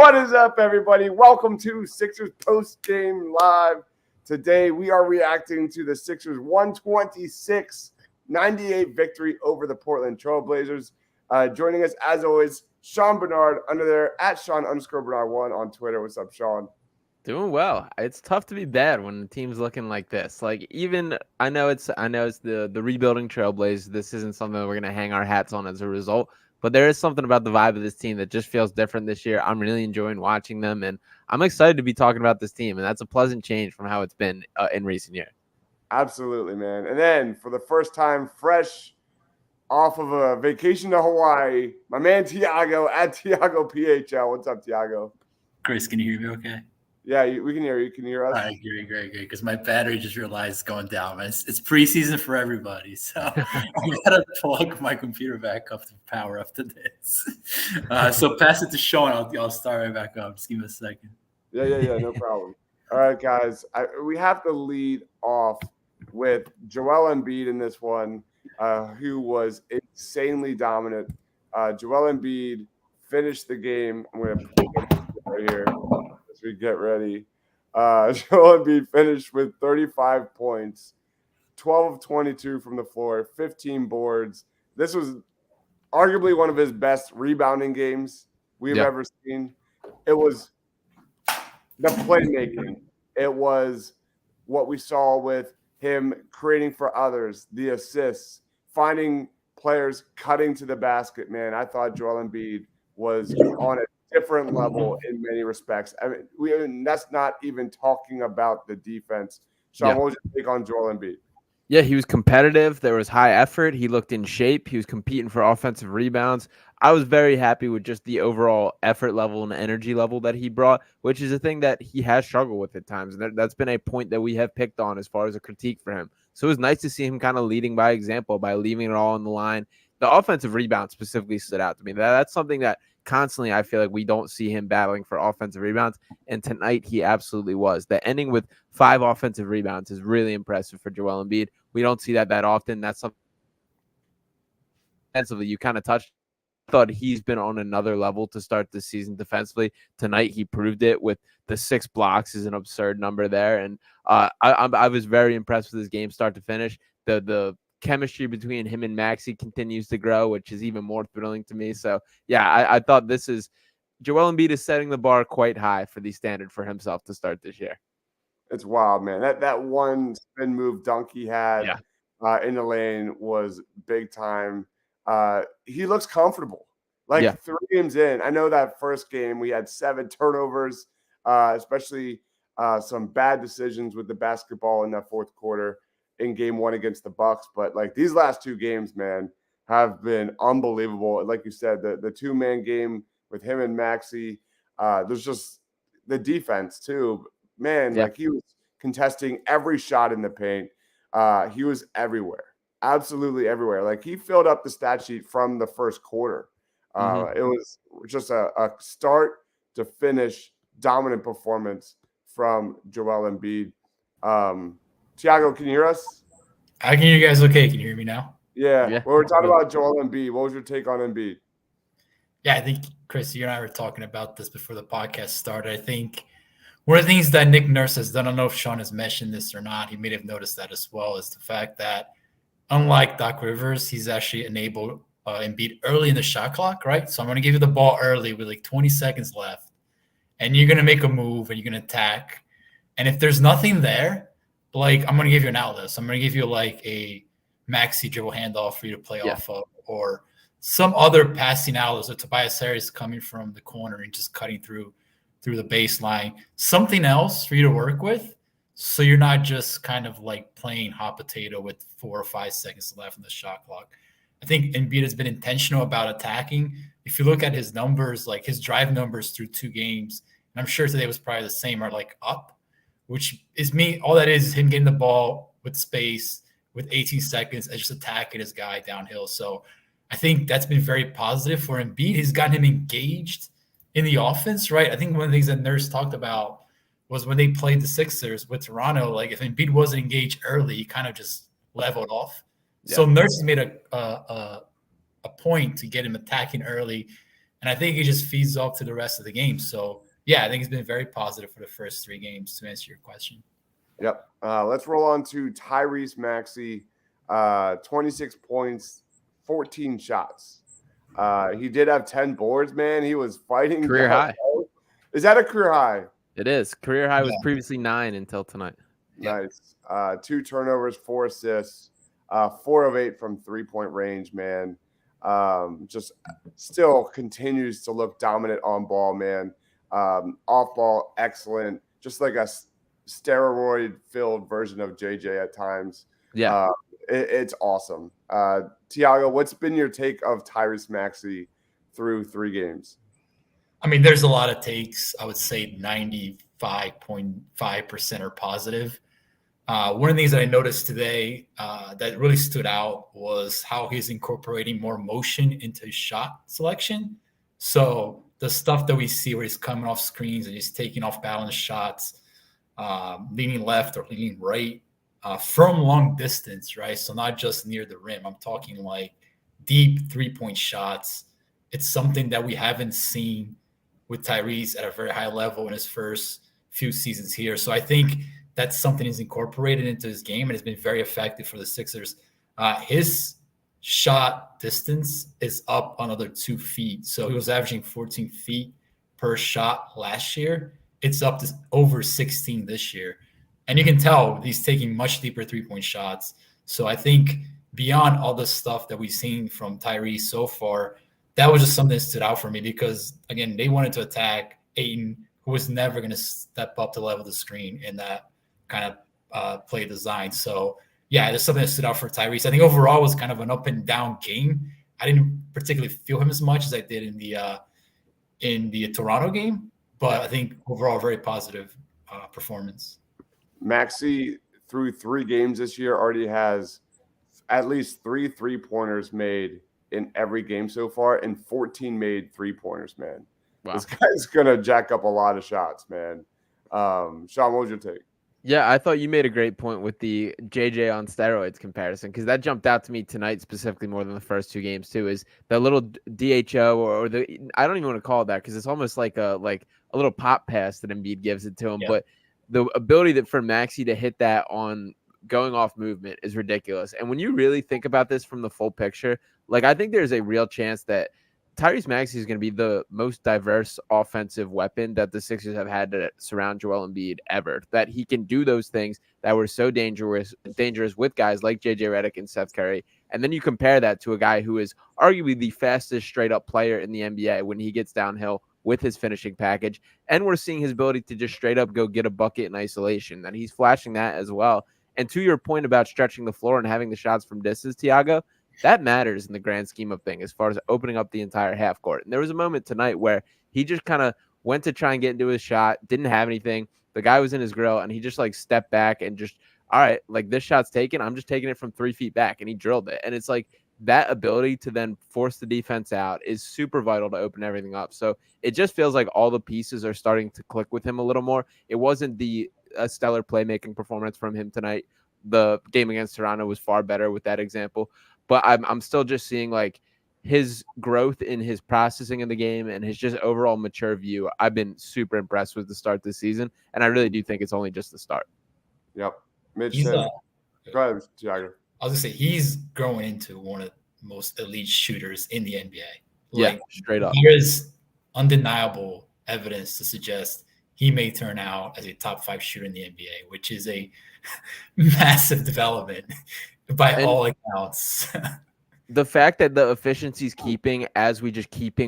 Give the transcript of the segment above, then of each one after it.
What is up, everybody? Welcome to Sixers Postgame Live. Today, we are reacting to the Sixers 126-98 victory over the Portland Trail Blazers. Joining us, as always, Sean Bernard, under there at Sean_Bernard1 on Twitter. What's up, Sean? Doing well. It's tough to be bad when the team's looking like this. Like, even I know it's the rebuilding Trailblazers. This isn't something that we're gonna hang our hats on as a result, but there is something about the vibe of this team that just feels different this year. I'm really enjoying watching them, and I'm excited to be talking about this team. And that's a pleasant change from how it's been in recent years. Absolutely, man. And then for the first time, fresh off of a vacation to Hawaii, my man Tiago at Tiago PHL. What's up, Tiago? Chris, can you hear me okay? Yeah, we can hear you. Can you hear us? All right, great. Because my battery just realized it's going down. It's preseason for everybody, so I gotta plug my computer back up to power up to this. So pass it to Sean. I'll start right back up. Just give me a second. Yeah. No problem. All right, guys. We have to lead off with Joel Embiid in this one, who was insanely dominant. Joel Embiid finished the game. I'm going to put it right here as we get ready. Joel Embiid finished with 35 points, 12 of 22 from the floor, 15 boards. This was arguably one of his best rebounding games we've ever seen. It was the playmaking. It was what we saw with him creating for others, the assists, finding players cutting to the basket. Man, I thought Joel Embiid was on a different level in many respects. I mean, that's not even talking about the defense. Sean, what was your take on Joel Embiid? Yeah, he was competitive. There was high effort. He looked in shape. He was competing for offensive rebounds. I was very happy with just the overall effort level and energy level that he brought, which is a thing that he has struggled with at times. And that's been a point that we have picked on as far as a critique for him. So it was nice to see him kind of leading by example, by leaving it all on the line. The offensive rebound specifically stood out to me. That's something that constantly I feel like we don't see him battling for offensive rebounds. And tonight he absolutely was. The ending with 5 offensive rebounds is really impressive for Joel Embiid. We don't see that often. That's something defensively you kind of touched. I thought he's been on another level to start this season defensively. Tonight he proved it with the 6 blocks is an absurd number there. And I was very impressed with his game start to finish. The chemistry between him and Maxey continues to grow, which is even more thrilling to me. So yeah, I thought this is Joel Embiid is setting the bar quite high for the standard for himself to start this year. It's wild, man. That one spin move dunk he had in the lane was big time. He looks comfortable. 3 games in, I know that first game we had 7 turnovers, especially some bad decisions with the basketball in that fourth quarter in game 1 against the Bucks. But like these last 2 games, man, have been unbelievable. Like you said, the 2-man game with him and Maxey, there's just the defense too. Man, like he was contesting every shot in the paint. He was everywhere, absolutely everywhere. Like he filled up the stat sheet from the first quarter. It was just a start to finish dominant performance from Joel Embiid. Tiago, can you hear us? I can hear you guys okay. Can you hear me now? Yeah. Well, we're talking about Joel Embiid. What was your take on Embiid? Yeah, I think, Chris, you and I were talking about this before the podcast started. I think one of the things that Nick Nurse has done, I don't know if Sean has mentioned this or not, he may have noticed that as well, is the fact that unlike Doc Rivers, he's actually enabled Embiid early in the shot clock, right? So I'm going to give you the ball early with like 20 seconds left, and you're going to make a move and you're going to attack. And if there's nothing there, like I'm going to give you an outlet. So I'm going to give you like a Maxey dribble handoff for you to play off of, or some other passing outlet. So Tobias Harris coming from the corner and just cutting through the baseline, something else for you to work with. So you're not just kind of like playing hot potato with 4 or 5 seconds left in the shot clock. I think Embiid has been intentional about attacking. If you look at his numbers, like his drive numbers through 2 games, and I'm sure today was probably the same, are like up, which is all that is him getting the ball with space with 18 seconds and just attacking his guy downhill. So I think that's been very positive for Embiid. He's gotten him engaged in the offense, right? I think one of the things that Nurse talked about was when they played the Sixers with Toronto, like if Embiid wasn't engaged early, he kind of just leveled off. Yeah. So Nurse has made a point to get him attacking early, And I think it just feeds off to the rest of the game. So, yeah, I think it's been very positive for the first 3 games, to answer your question. Yep. Let's roll on to Tyrese Maxey. 26 points, 14 shots. He did have 10 boards, man. He was fighting. Career high. Is that a career high? It is. Career high was previously 9 until tonight. Nice. 2 turnovers, 4 assists, 4 of 8 from 3-point range, man. Just still continues to look dominant on ball, man. Off ball, excellent. Just like a steroid-filled version of JJ at times. Yeah. It's awesome. Tiago, what's been your take of Tyrese Maxey through 3 games? I mean, there's a lot of takes. I would say 95.5% are positive. One of the things that I noticed today that really stood out was how he's incorporating more motion into his shot selection. So the stuff that we see where he's coming off screens and he's taking off balance shots, leaning left or leaning right from long distance, right? So not just near the rim. I'm talking like deep 3-point shots. It's something that we haven't seen with Tyrese at a very high level in his first few seasons here. So I think that's something he's incorporated into his game and has been very effective for the Sixers. His shot distance is up another 2 feet. So he was averaging 14 feet per shot last year. It's up to over 16 this year. And you can tell he's taking much deeper 3-point shots. So I think beyond all the stuff that we've seen from Tyrese so far, that was just something that stood out for me because, again, they wanted to attack Ayton, who was never going to step up to level the screen in that kind of play design. So, yeah, there's something that stood out for Tyrese. I think overall it was kind of an up and down game. I didn't particularly feel him as much as I did in the Toronto game, but I think overall very positive performance. Maxey, through 3 games this year, already has at least 3 3-pointers made in every game so far and 14 made 3-pointers, man. Wow. This guy's going to jack up a lot of shots, man. Sean, what was your take? Yeah, I thought you made a great point with the JJ on steroids comparison because that jumped out to me tonight specifically more than the first 2 games too. Is the little DHO or the I don't even want to call it that because it's almost like a little pop pass that Embiid gives it to him. Yeah. But the ability that for Maxey to hit that on going off movement is ridiculous. And when you really think about this from the full picture, like I think there's a real chance that Tyrese Maxey is going to be the most diverse offensive weapon that the Sixers have had to surround Joel Embiid ever. That he can do those things that were so dangerous with guys like JJ Redick and Seth Curry. And then you compare that to a guy who is arguably the fastest straight up player in the NBA when he gets downhill with his finishing package. And we're seeing his ability to just straight up go get a bucket in isolation. And he's flashing that as well. And to your point about stretching the floor and having the shots from distance, Tiago, that matters in the grand scheme of things as far as opening up the entire half court. And there was a moment tonight where he just kind of went to try and get into his shot, didn't have anything. The guy was in his grill, and he just like stepped back and just, all right, like this shot's taken. I'm just taking it from 3 feet back, and he drilled it. And it's like that ability to then force the defense out is super vital to open everything up. So it just feels like all the pieces are starting to click with him a little more. It wasn't a stellar playmaking performance from him tonight. The game against Toronto was far better with that example. But I'm still just seeing like his growth in his processing of the game and his just overall mature view. I've been super impressed with the start this season, and I really do think it's only just the start. Yep. Mitch said, go ahead, Tiago. I was going to say, he's growing into one of the most elite shooters in the NBA. Like, straight up. There is undeniable evidence to suggest he may turn out as a top 5 shooter in the NBA, which is a massive development by all accounts. The fact that the efficiency's keeping as we just keep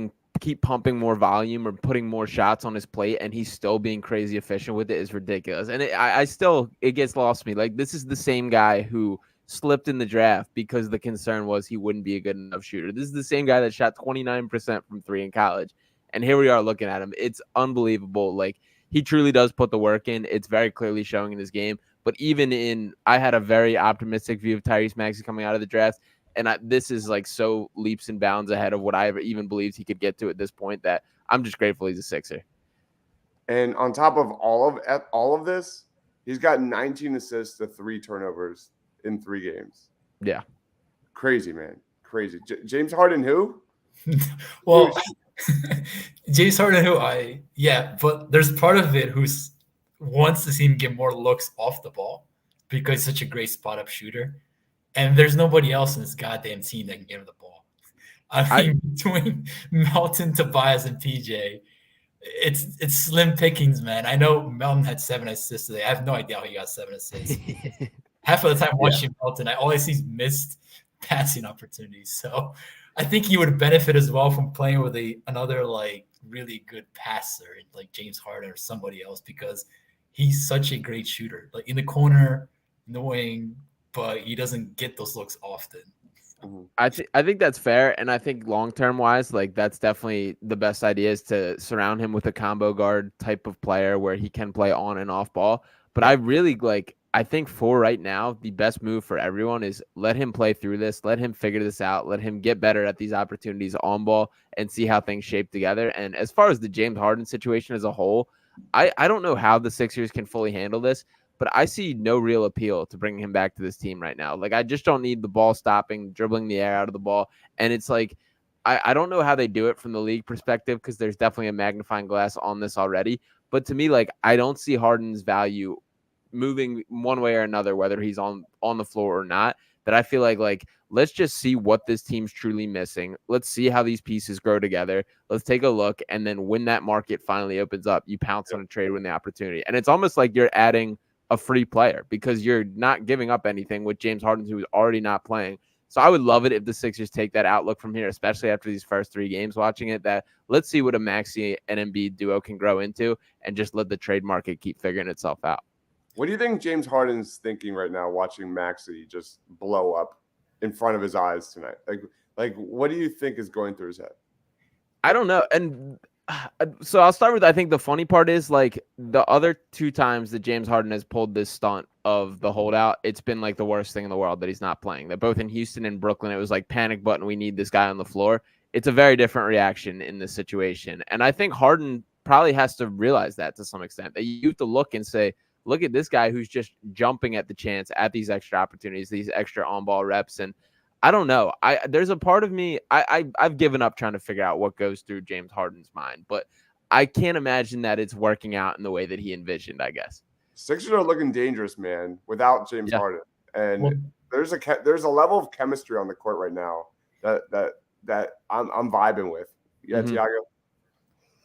pumping more volume or putting more shots on his plate and he's still being crazy efficient with it is ridiculous. And it gets lost to me. Like, this is the same guy who slipped in the draft because the concern was he wouldn't be a good enough shooter. This is the same guy that shot 29% from 3 in college. And here we are looking at him. It's unbelievable. Like, he truly does put the work in. It's very clearly showing in his game. But I had a very optimistic view of Tyrese Maxey coming out of the draft. And this is like so leaps and bounds ahead of what I ever even believed he could get to at this point that I'm just grateful he's a Sixer. And on top of all of this, he's got 19 assists to 3 turnovers in 3 games. Yeah. Crazy, man. Crazy. James Harden who? Well, James Harden, but there's part of it who's wants to see him get more looks off the ball because he's such a great spot up shooter. And there's nobody else in this goddamn team that can get him the ball. I mean, between Melton, Tobias, and PJ, it's slim pickings, man. I know Melton had 7 assists today. I have no idea how he got 7 assists. Half of the time watching Melton, I always see missed passing opportunities. So I think he would benefit as well from playing with another like really good passer like James Harden or somebody else, because he's such a great shooter, like in the corner, in the wing, but he doesn't get those looks often. I think that's fair, and I think long-term wise, like that's definitely the best idea is to surround him with a combo guard type of player where he can play on and off ball. But I think for right now, the best move for everyone is let him play through this, let him figure this out, let him get better at these opportunities on ball and see how things shape together. And as far as the James Harden situation as a whole, I don't know how the Sixers can fully handle this, but I see no real appeal to bringing him back to this team right now. Like, I just don't need the ball stopping, dribbling the air out of the ball. And it's like, I don't know how they do it from the league perspective, because there's definitely a magnifying glass on this already. But to me, like, I don't see Harden's value moving one way or another, whether he's on the floor or not. That I feel like let's just see what this team's truly missing. Let's see how these pieces grow together. Let's take a look, and then when that market finally opens up, you pounce on a trade when the opportunity. And it's almost like you're adding a free player because you're not giving up anything with James Harden, who is already not playing. So I would love it if the Sixers take that outlook from here, especially after these first 3 games watching it, that let's see what a Maxey and Embiid duo can grow into and just let the trade market keep figuring itself out. What do you think James Harden's thinking right now watching Maxey just blow up in front of his eyes tonight? Like what do you think is going through his head? I don't know. And so I'll start with, I think the funny part is like the other 2 times that James Harden has pulled this stunt of the holdout, it's been like the worst thing in the world that he's not playing. That both in Houston and Brooklyn, it was like panic button. We need this guy on the floor. It's a very different reaction in this situation. And I think Harden probably has to realize that to some extent, that you have to look and say, look at this guy who's just jumping at the chance at these extra opportunities, these extra on-ball reps. And I don't know. There's a part of me, I've given up trying to figure out what goes through James Harden's mind, but I can't imagine that it's working out in the way that he envisioned, I guess. Sixers are looking dangerous, man, without James Harden. And there's a level of chemistry on the court right now that I'm vibing with. Yeah, Tiago?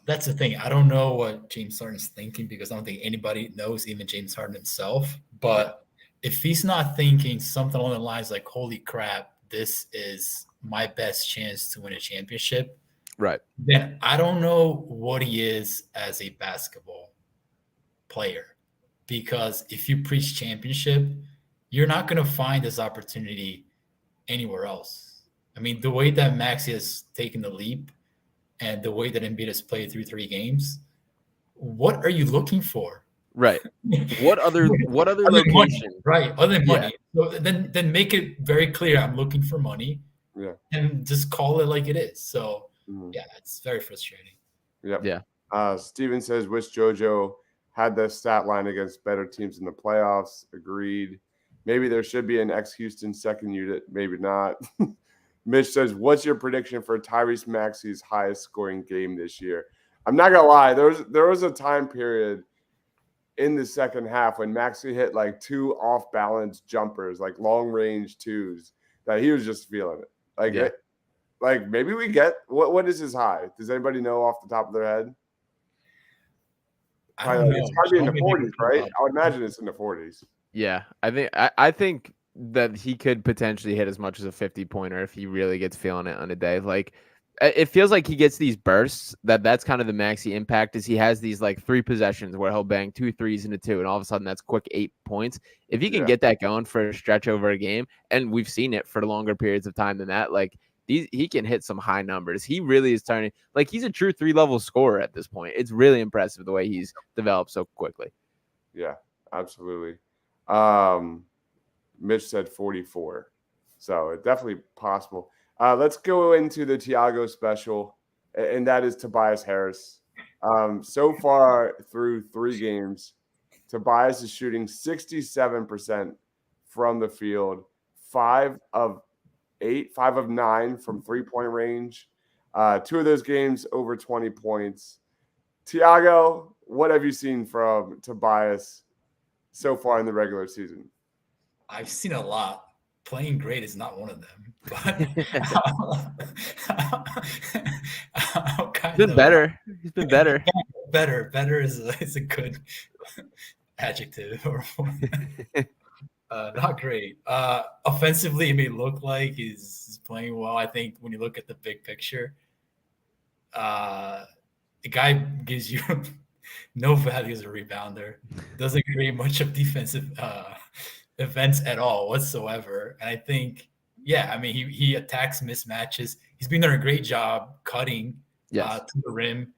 That's the thing. I don't know what James Harden's thinking, because I don't think anybody knows, even James Harden himself. But if he's not thinking something along the lines like, holy crap, this is my best chance to win a championship, right, then I don't know what he is as a basketball player. Because if you preach championship, you're not going to find this opportunity anywhere else. I mean, the way that Maxey has taken the leap and the way that Embiid has played through 3 games, what are you looking for? Right. What other location? Money, right. Other than money. So then make it very clear, I'm looking for money. Yeah. And just call it like it is. So it's very frustrating. Yeah. Steven says, wish JoJo had the stat line against better teams in the playoffs. Agreed. Maybe there should be an ex-Houston second unit. Maybe not. Mitch says, what's your prediction for Tyrese Maxey's highest scoring game this year? I'm not going to lie. There was a time period in the second half when Maxey hit like 2 off-balance jumpers, like long-range 2s, that he was just feeling it. Like maybe we get – what is his high? Does anybody know off the top of their head? I don't know. It's probably in the 40s, right? I would imagine it's in the 40s. Yeah, I think that he could potentially hit as much as a 50-pointer if he really gets feeling it on a day. Like, it feels like he gets these bursts. That's kind of the Maxey impact, is he has these like 3 possessions where he'll bang 2 threes into 2, and all of a sudden that's quick 8 points. If he can get that going for a stretch over a game, and we've seen it for longer periods of time than that, like he can hit some high numbers. He really is turning, like, he's a true 3-level scorer at this point. It's really impressive the way he's developed so quickly. Yeah, absolutely. Mitch said 44, so it's definitely possible. Let's go into the Tiago special, and that is Tobias Harris. So far through 3 games, Tobias is shooting 67% from the field, 5 of 9 from 3-point range. 2 of those games over 20 points. Tiago, what have you seen from Tobias so far in the regular season? I've seen a lot. Playing great is not one of them, but He's been better. He's been better. Better is a good adjective. Not great. Offensively, it may look like he's playing well. I think when you look at the big picture, the guy gives you no value as a rebounder. Doesn't create much of defensive events at all whatsoever. And I think, he attacks mismatches. He's been doing a great job cutting to the rim,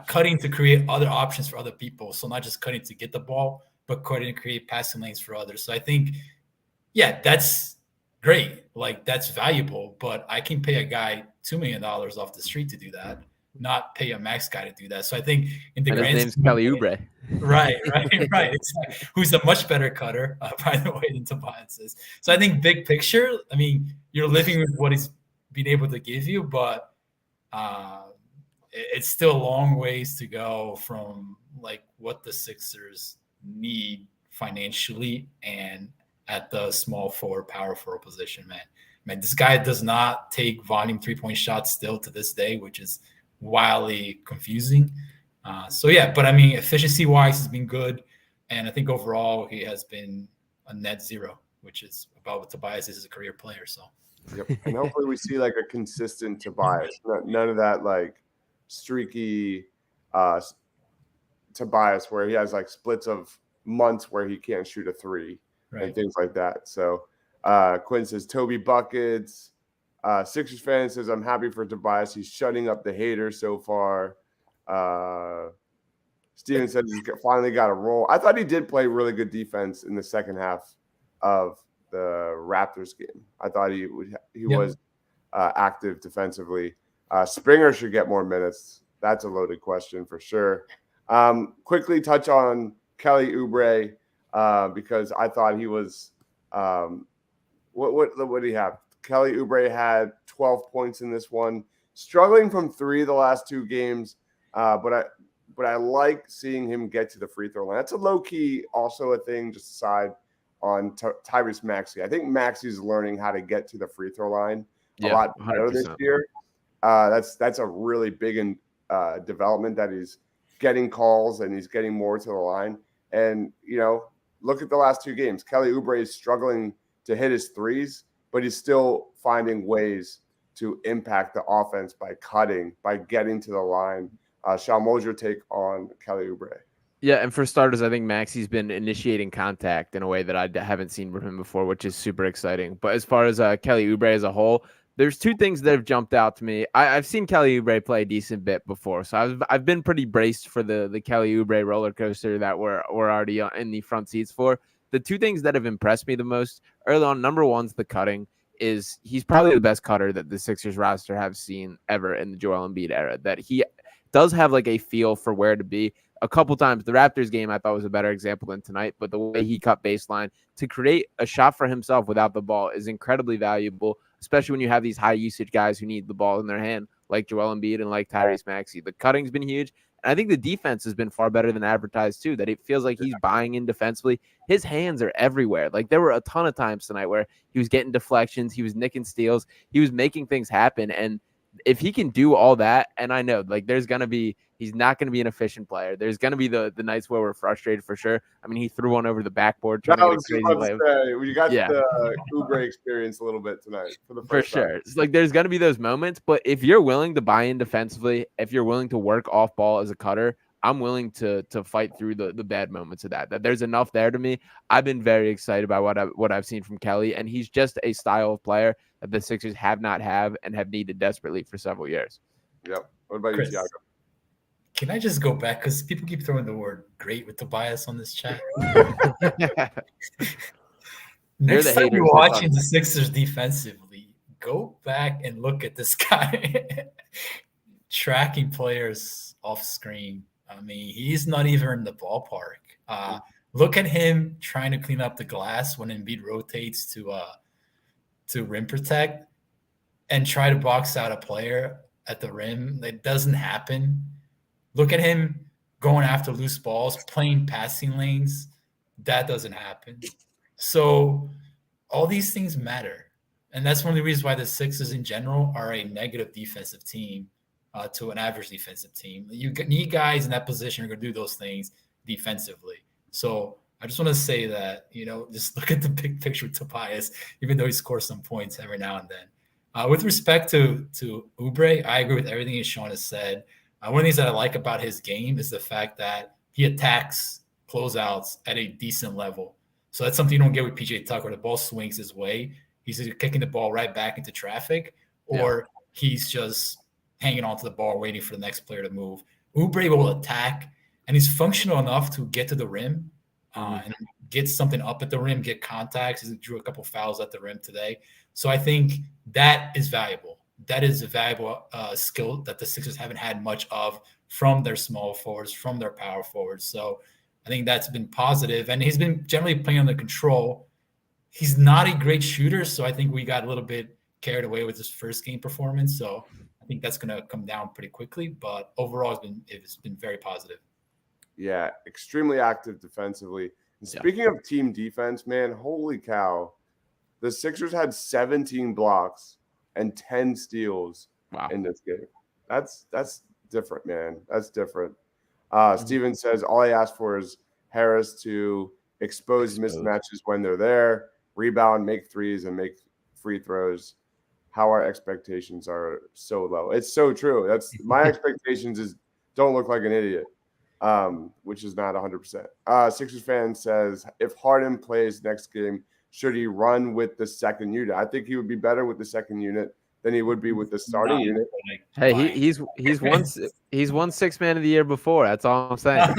cutting to create other options for other people. So not just cutting to get the ball, but cutting to create passing lanes for others. So I think, that's great. Like, that's valuable. But I can pay a guy $2 million off the street to do that, not pay a max guy to do that. So I think in the and grand his name's Kelly Oubre. Right. Exactly. Who's a much better cutter, by the way, than Tobias is. So I think big picture, you're living with what he's been able to give you, but it's still a long ways to go from like what the Sixers need financially and at the small forward, power forward position, man. This guy does not take volume 3-point shots still to this day, which is wildly confusing. But efficiency wise has been good. And I think overall he has been a net zero, which is about what Tobias is as a career player. So, yep. And hopefully we see like a consistent Tobias, none of that like streaky Tobias where he has like splits of months where he can't shoot a 3 and things like that. So Quinn says Toby buckets. Sixers fan says, I'm happy for Tobias. He's shutting up the haters so far. Steven says he's finally got a role. I thought he did play really good defense in the second half of the Raptors game. I thought he was active defensively. Springer should get more minutes. That's a loaded question for sure. Quickly touch on Kelly Oubre because I thought he was what did he have? Kelly Oubre had 12 points in this one, struggling from 3 the last 2 games, but I like seeing him get to the free throw line. That's a low key also a thing. Just aside on Tyrese Maxey, I think Maxey's learning how to get to the free throw line a lot better 100%. This year. That's a really big development that he's getting calls and he's getting more to the line. And look at the last 2 games. Kelly Oubre is struggling to hit his threes, but he's still finding ways to impact the offense by cutting, by getting to the line. Sean, what was your take on Kelly Oubre? Yeah, and for starters, I think Maxey's been initiating contact in a way that I haven't seen from him before, which is super exciting. But as far as Kelly Oubre as a whole, there's 2 things that have jumped out to me. I've seen Kelly Oubre play a decent bit before, so I've been pretty braced for the Kelly Oubre roller coaster that we're already in the front seats for. The 2 things that have impressed me the most early on, number one's the cutting. He's probably the best cutter that the Sixers roster have seen ever in the Joel Embiid era, that he does have like a feel for where to be. A couple times, the Raptors game I thought was a better example than tonight, but the way he cut baseline to create a shot for himself without the ball is incredibly valuable, especially when you have these high usage guys who need the ball in their hand, like Joel Embiid and like Tyrese Maxey. The cutting's been huge. And I think the defense has been far better than advertised too, that it feels like he's buying in defensively. His hands are everywhere. Like there were a ton of times tonight where he was getting deflections, he was nicking steals, he was making things happen. And if he can do all that, and I know like he's not going to be an efficient player. There's going to be the nights where we're frustrated for sure. I mean, he threw one over the backboard. That was crazy you got the Oubre experience a little bit tonight. For sure. It's like there's going to be those moments, but if you're willing to buy in defensively, if you're willing to work off ball as a cutter, I'm willing to fight through the bad moments of that there's enough there to me. I've been very excited about what I've seen from Kelly, and he's just a style of player that the Sixers have needed desperately for several years. Yep. What about Chris, you, Tiago? Can I just go back? Because people keep throwing the word great with Tobias on this chat. Next time you're watching the Sixers defensively, go back and look at this guy tracking players off screen. I mean, he's not even in the ballpark. Look at him trying to clean up the glass when Embiid rotates to rim protect and try to box out a player. at the rim. It doesn't happen. Look at him going after loose balls, playing passing lanes. That doesn't happen. So all these things matter. And that's one of the reasons why the Sixers in general are a negative defensive team to an average defensive team. You need guys in that position who are going to do those things defensively. So I just want to say that, just look at the big picture with Tobias, even though he scores some points every now and then. With respect to Oubre, I agree with everything Sean has said. One of the things that I like about his game is the fact that he attacks closeouts at a decent level. So that's something you don't get with PJ Tucker. The ball swings his way. He's either kicking the ball right back into traffic, or he's just hanging onto the ball, waiting for the next player to move. Oubre will attack, and he's functional enough to get to the rim and get something up at the rim, get contacts. He drew a couple fouls at the rim today. So I think that is valuable. That is a valuable skill that the Sixers haven't had much of from their small forwards, from their power forwards. So I think that's been positive. And he's been generally playing under control. He's not a great shooter, so I think we got a little bit carried away with his first game performance. So I think that's going to come down pretty quickly. But overall, it's been very positive. Yeah, extremely active defensively. And speaking of team defense, man, holy cow. The Sixers had 17 blocks and 10 steals in this game. That's different, man. That's different. Steven says, all I ask for is Harris to expose mismatches when they're there, rebound, make threes, and make free throws. How our expectations are so low. It's so true. That's my expectations is don't look like an idiot, which is not 100%. Sixers fan says, if Harden plays next game, should he run with the second unit? I think he would be better with the second unit than he would be with the starting unit. Hey, he's won Sixth Man of the Year before. That's all I'm saying.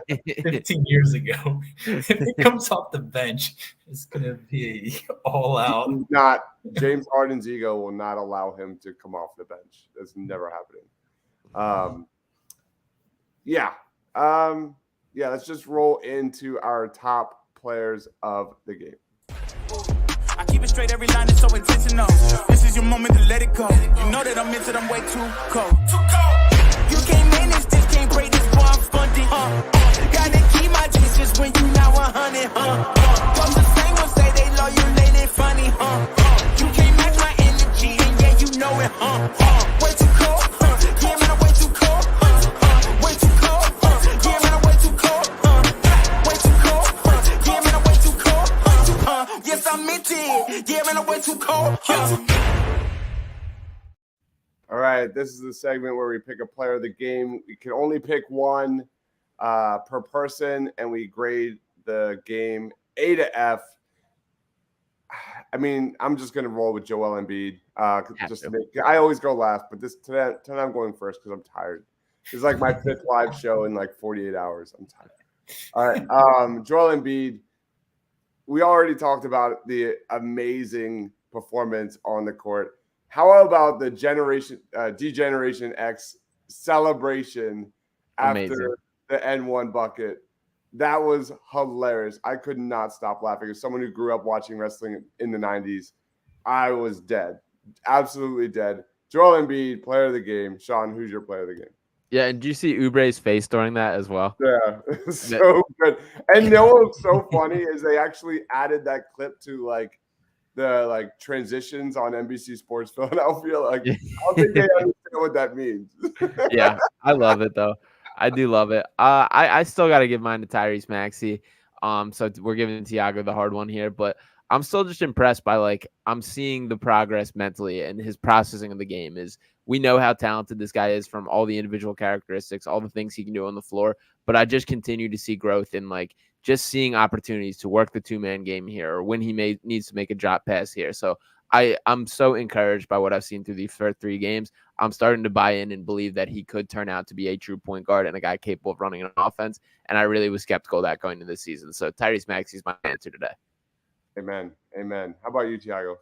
15 years ago. If he comes off the bench, it's gonna be all out. James Harden's ego will not allow him to come off the bench. That's never happening. Let's just roll into our top players of the game. I keep it straight, every line is so intentional. This is your moment to let it go. You know that I'm into them way too cold. You can't manage this, can't break this, boy, I'm funded. Gotta keep my distance when you now 100, Cause the same ones say they love you, they funny, You can't match my energy, and yeah, you know it, Way too cold, yeah, man, I'm way too cold, Way too cold, yeah, man, I'm way too cold, Way too cold, yeah, man, I'm way too cold, Yes, I meant it, yeah, man, I'm way too cold, All right, this is the segment where we pick a player of the game. We can only pick one per person, and we grade the game A to F. I mean, I'm just going to roll with Joel Embiid. I always go last, but today I'm going first because I'm tired. It's like my 5th live show in like 48 hours. I'm tired. All right, Joel Embiid. We already talked about the amazing performance on the court. How about the Degeneration X celebration after the N1 bucket? That was hilarious. I could not stop laughing. As someone who grew up watching wrestling in the 90s, I was dead. Absolutely dead. Joel Embiid, player of the game. Sean, who's your player of the game? Yeah, and did you see Oubre's face during that as well? Yeah, so good. And you know what's so funny is they actually added that clip to the transitions on NBC Sports Philadelphia. I don't think they understand what that means. Yeah, I love it though. I do love it. I still got to give mine to Tyrese Maxey. So we're giving Tiago the hard one here, but I'm still just impressed by I'm seeing the progress mentally and his processing of the game. Is we know how talented this guy is from all the individual characteristics, all the things he can do on the floor, but I just continue to see growth in just seeing opportunities to work the 2-man game here, or when he needs to make a drop pass here. So I'm so encouraged by what I've seen through these first 3 games. I'm starting to buy in and believe that he could turn out to be a true point guard and a guy capable of running an offense. And I really was skeptical of that going into this season. So Tyrese Maxey is my answer today. Amen. How about you, Tiago?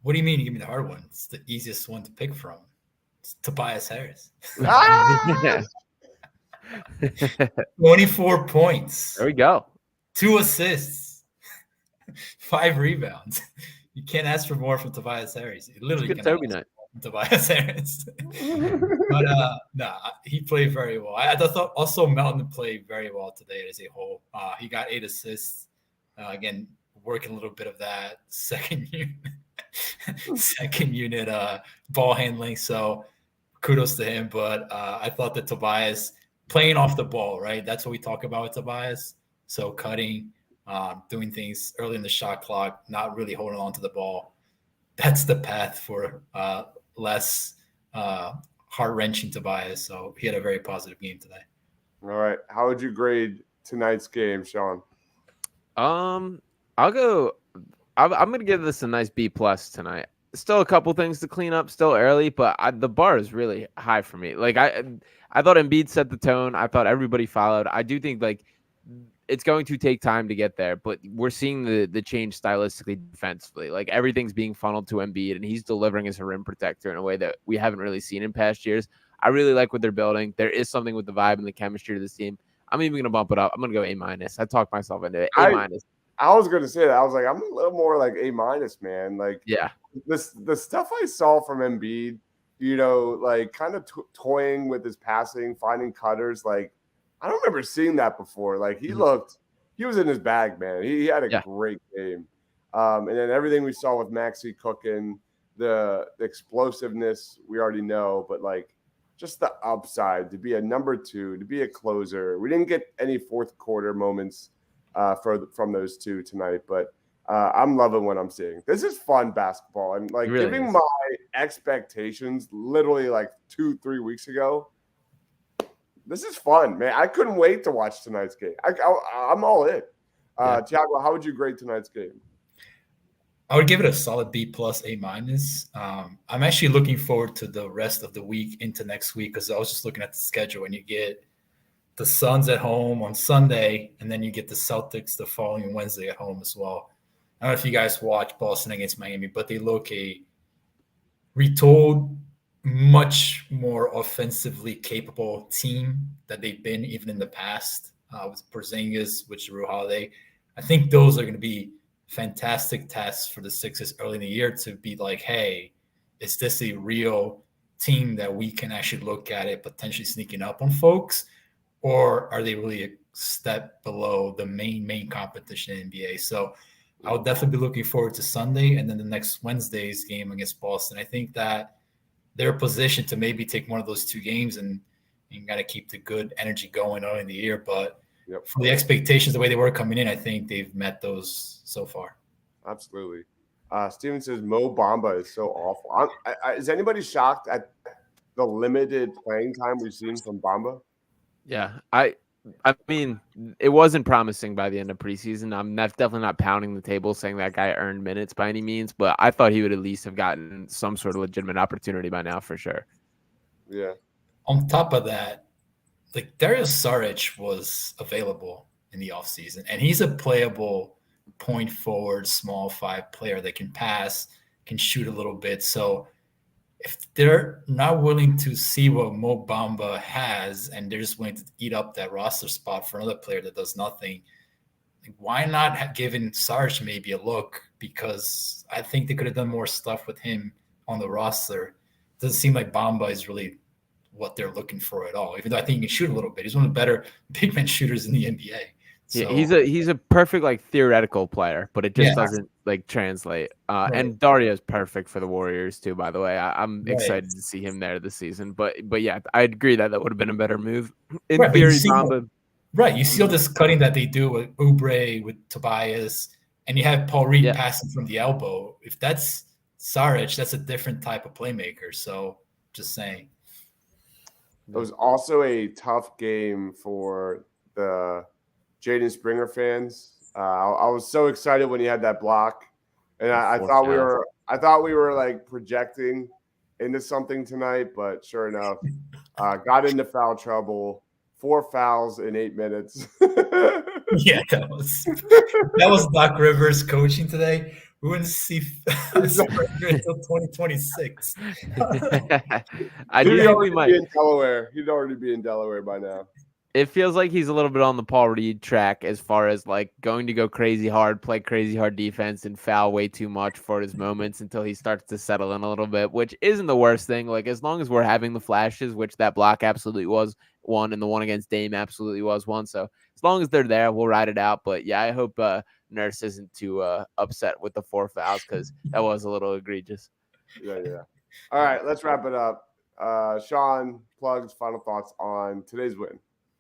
What do you mean you give me the hard one? It's the easiest one to pick from. It's Tobias Harris. 24 points. There we go. 2 assists. 5 rebounds. You can't ask for more from Tobias Harris. It literally good Toby night. Tobias Harris. But no, he played very well. I thought also Melton played very well today as a whole. He got 8 assists. Again, working a little bit of that second unit ball handling. So kudos to him. But I thought that Tobias playing off the ball, right? That's what we talk about with Tobias. So cutting, doing things early in the shot clock, not really holding on to the ball. That's the path for less heart-wrenching Tobias. So he had a very positive game today. All right. How would you grade tonight's game, Sean? I'm gonna give this a nice B+ tonight. Still a couple things to clean up, still early, but the bar is really high for me. Like I thought Embiid set the tone. I thought everybody followed. I do think like it's going to take time to get there, but we're seeing the change stylistically defensively. Like everything's being funneled to Embiid, and he's delivering as a rim protector in a way that we haven't really seen in past years. I really like what they're building. There is something with the vibe and the chemistry of this team. I'm even going to bump it up. I'm going to go A-. I talked myself into it. A-. I was going to say that. I was like, I'm a little more like A-, man. Like, yeah, the stuff I saw from Embiid, you know, like kind of toying with his passing, finding cutters. Like, I don't remember seeing that before. Like, he was in his bag, man. He had a great game. And then everything we saw with Maxey cooking, the explosiveness we already know, but like, just the upside to be a number 2, to be a closer. We didn't get any fourth quarter moments from those two tonight, but I'm loving what I'm seeing. This is fun basketball. I'm like really giving my expectations literally like 2-3 weeks ago. This is fun, man. I couldn't wait to watch tonight's game. I'm all in. Thiago, how would you grade tonight's game? I would give it a solid B+, A-. I'm actually looking forward to the rest of the week into next week because I was just looking at the schedule and you get the Suns at home on Sunday and then you get the Celtics the following Wednesday at home as well. I don't know if you guys watch Boston against Miami, but they look a retooled, much more offensively capable team that they've been even in the past with Porzingis, with Jrue Holiday. I think those are going to be fantastic tests for the Sixers early in the year to be like, hey, is this a real team that we can actually look at it potentially sneaking up on folks, or are they really a step below the main competition in NBA? So I would definitely be looking forward to Sunday and then the next Wednesday's game against Boston. I think that they're positioned to maybe take one of those 2 games and got to keep the good energy going early in the year. But for the expectations, the way they were coming in, I think they've met those so far. Absolutely. Steven says Mo Bamba is so awful. Is anybody shocked at the limited playing time we've seen from Bamba? Yeah, I mean, it wasn't promising by the end of preseason. I'm definitely not pounding the table saying that guy earned minutes by any means, but I thought he would at least have gotten some sort of legitimate opportunity by now for sure. Yeah. On top of that, like Dario Saric was available in the offseason, and he's a playable point forward, small 5 player that can pass, can shoot a little bit. So if they're not willing to see what Mo Bamba has and they're just willing to eat up that roster spot for another player that does nothing, like why not have given Saric maybe a look? Because I think they could have done more stuff with him on the roster. It doesn't seem like Bamba is really what they're looking for at all, even though I think he can shoot a little bit. He's one of the better big man shooters in the NBA. So, yeah, he's a perfect like theoretical player, but it just doesn't like translate. Right. And Dario's perfect for the Warriors too, by the way. I'm excited to see him there this season. But yeah, I agree that would have been a better move. In theory, Bamba. Right, you see all this cutting that they do with Oubre, with Tobias, and you have Paul Reed passing from the elbow. If that's Saric, that's a different type of playmaker. So just saying. It was also a tough game for the Jaden Springer fans. I was so excited when he had that block, and I thought we were like projecting into something tonight, but sure enough, got into foul trouble. 4 fouls in 8 minutes. Yeah, that was Doc Rivers coaching today. We wouldn't see Springer until 2026. I do think we might be in Delaware. He'd already be in Delaware by now. It feels like he's a little bit on the Paul Reed track as far as like going to go crazy hard, play crazy hard defense, and foul way too much for his moments until he starts to settle in a little bit, which isn't the worst thing. Like, as long as we're having the flashes, which that block absolutely was one, and the one against Dame absolutely was one. So as long as they're there, we'll ride it out. But yeah, I hope Nurse isn't too upset with the 4 fouls, because that was a little egregious. Yeah. All right, let's wrap it up. Sean, plugs, final thoughts on today's win.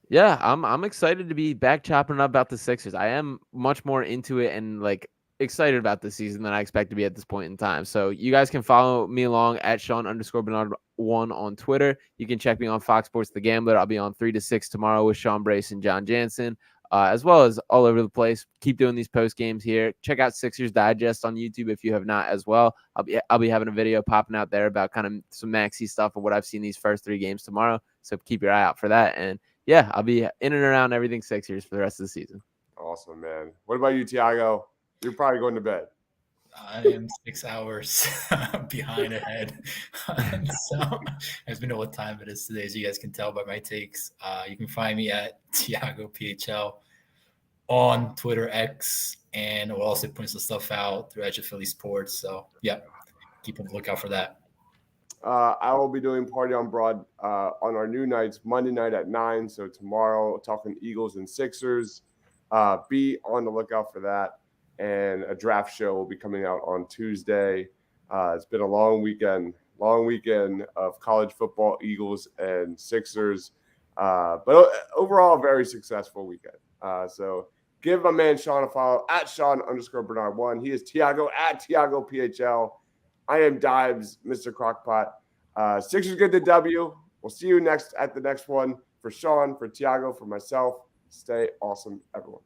Yeah, I'm excited to be back chopping up about the Sixers. I am much more into it and like excited about this season than I expect to be at this point in time. So you guys can follow me along at Sean_Bernard1 on Twitter. You can check me on Fox Sports The Gambler. I'll be on 3 to 6 tomorrow with Sean Brace and John Jansen, as well as all over the place. Keep doing these post games here. Check out Sixers Digest on YouTube if you have not as well. I'll be having a video popping out there about kind of some Maxey stuff of what I've seen these first 3 games tomorrow. So keep your eye out for that. And yeah, I'll be in and around everything Sixers for the rest of the season. Awesome, man. What about you, Tiago? You're probably going to bed. I am 6 hours behind ahead. So I just know what time it is today, as you guys can tell by my takes. You can find me at TiagoPHL on Twitter, X, and we'll also put some stuff out through Edge of Philly Sports. So yeah, keep a lookout for that. I will be doing Party on Broad on our new nights, Monday night at 9. So tomorrow, talking Eagles and Sixers. Be on the lookout for that. And a draft show will be coming out on Tuesday. It's been a long weekend of college football, Eagles and Sixers. But overall, a very successful weekend. So give my man Sean a follow at Sean_Bernard1. He is Tiago at TiagoPHL. I am Dibes, Mr. Crockpot. Sixers get the W. We'll see you at the next one. For Sean, for Tiago, for myself, stay awesome, everyone.